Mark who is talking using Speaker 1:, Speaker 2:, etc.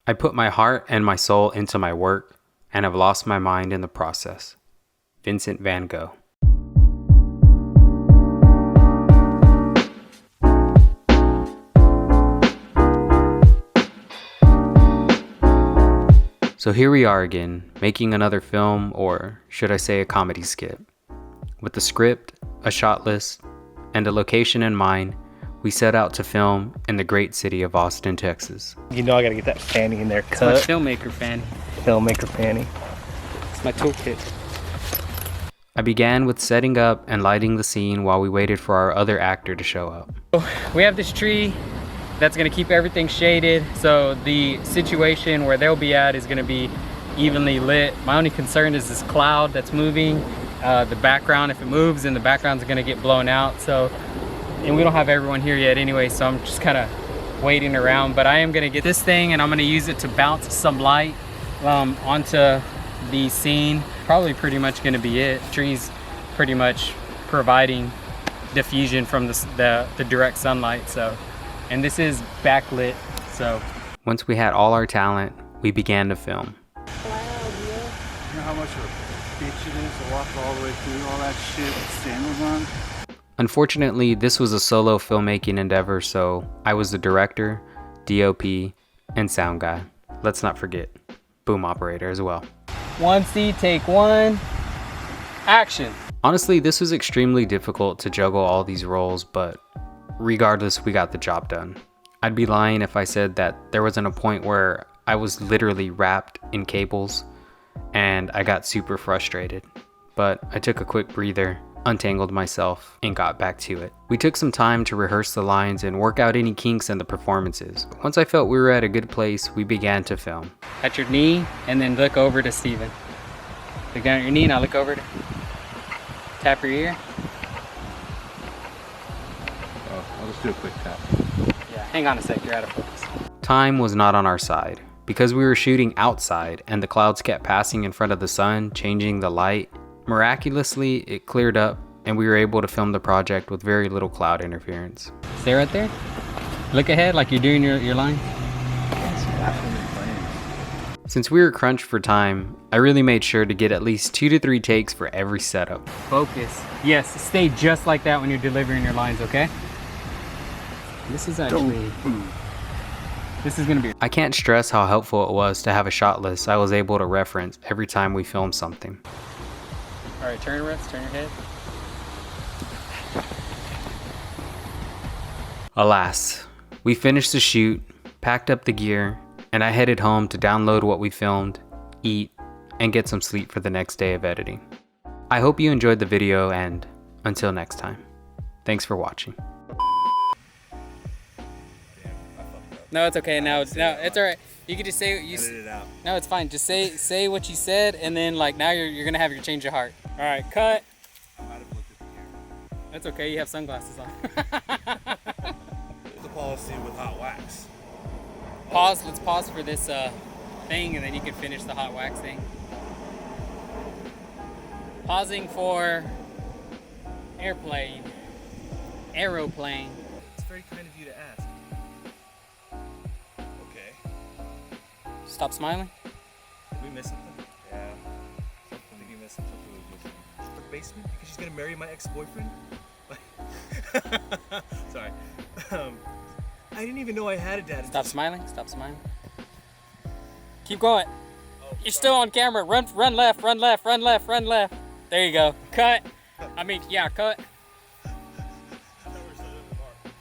Speaker 1: I put my heart and my soul into my work and have lost my mind in the process. Vincent van Gogh. So here we are again, making another film, or should I say a comedy skit. With a script, a shot list, and a location in mind, we set out to film in the great city of Austin, Texas.
Speaker 2: You know I gotta get that fanny in there cut.
Speaker 3: It's my filmmaker fanny.
Speaker 2: Filmmaker fanny.
Speaker 3: It's my toolkit.
Speaker 1: I began with setting up and lighting the scene while we waited for our other actor to show up.
Speaker 3: We have this tree that's gonna keep everything shaded, so the situation where they'll be at is gonna be evenly lit. My only concern is this cloud that's moving. The background, if it moves, then the background's gonna get blown out. So, and we don't have everyone here yet anyway, so I'm just kind of waiting around. But I am gonna get this thing and I'm gonna use it to bounce some light onto the scene. Probably pretty much gonna be it. Trees pretty much providing diffusion from the direct sunlight. So, and this is backlit. So
Speaker 1: once we had all our talent, we began to film.
Speaker 4: You know how much of a bitch it is to walk all the way through all that shit with sandals on?
Speaker 1: Unfortunately, this was a solo filmmaking endeavor, so I was the director, DOP, and sound guy. Let's not forget, boom operator as well.
Speaker 3: 1C, take one, action.
Speaker 1: Honestly, this was extremely difficult to juggle all these roles, but regardless, we got the job done. I'd be lying if I said that there wasn't a point where I was literally wrapped in cables and I got super frustrated. But I took a quick breather, untangled myself, and got back to it. We took some time to rehearse the lines and work out any kinks in the performances. Once I felt we were at a good place, we began to film.
Speaker 3: At your knee, and then look over to Steven. Look down at your knee, now look over to tap your ear.
Speaker 4: Oh, I'll just do a quick tap.
Speaker 3: Yeah, hang on a sec, you're out of focus.
Speaker 1: Time was not on our side. Because we were shooting outside and the clouds kept passing in front of the sun, changing the light, miraculously it cleared up and we were able to film the project with very little cloud interference.
Speaker 3: Stay right there. Look ahead like you're doing your line.
Speaker 1: Since we were crunched for time, I really made sure to get at least 2 to 3 takes for every setup.
Speaker 3: Focus. Yes, stay just like that when you're delivering your lines, okay? This is actually... This is gonna be...
Speaker 1: I can't stress how helpful it was to have a shot list I was able to reference every time we filmed something.
Speaker 3: All right, turn your head.
Speaker 1: Alas, we finished the shoot, packed up the gear, and I headed home to download what we filmed, eat, and get some sleep for the next day of editing. I hope you enjoyed the video, and until next time, thanks for watching.
Speaker 3: No, it's okay. Now it's all right. You can just say
Speaker 4: Edit it out.
Speaker 3: No, it's fine. Just say what you said, and then like now you're gonna have your change of heart. All right, cut.
Speaker 4: I might have looked at the camera.
Speaker 3: That's okay. You have sunglasses on.
Speaker 4: What's the policy with hot wax?
Speaker 3: Pause. Let's pause for this thing, and then you can finish the hot wax thing. Pausing for airplane. Aeroplane.
Speaker 4: It's very kind of you to ask. Okay.
Speaker 3: Stop smiling.
Speaker 4: Did we miss something? Yeah. I think we missed something. The basement? Because she's gonna marry my ex-boyfriend? Sorry. I didn't even know I had a dad.
Speaker 3: Stop smiling. Stop smiling. Keep going. Oh, you're still on camera. Run left. Run left. Run left. Run left. There you go. Cut. I mean, yeah, cut.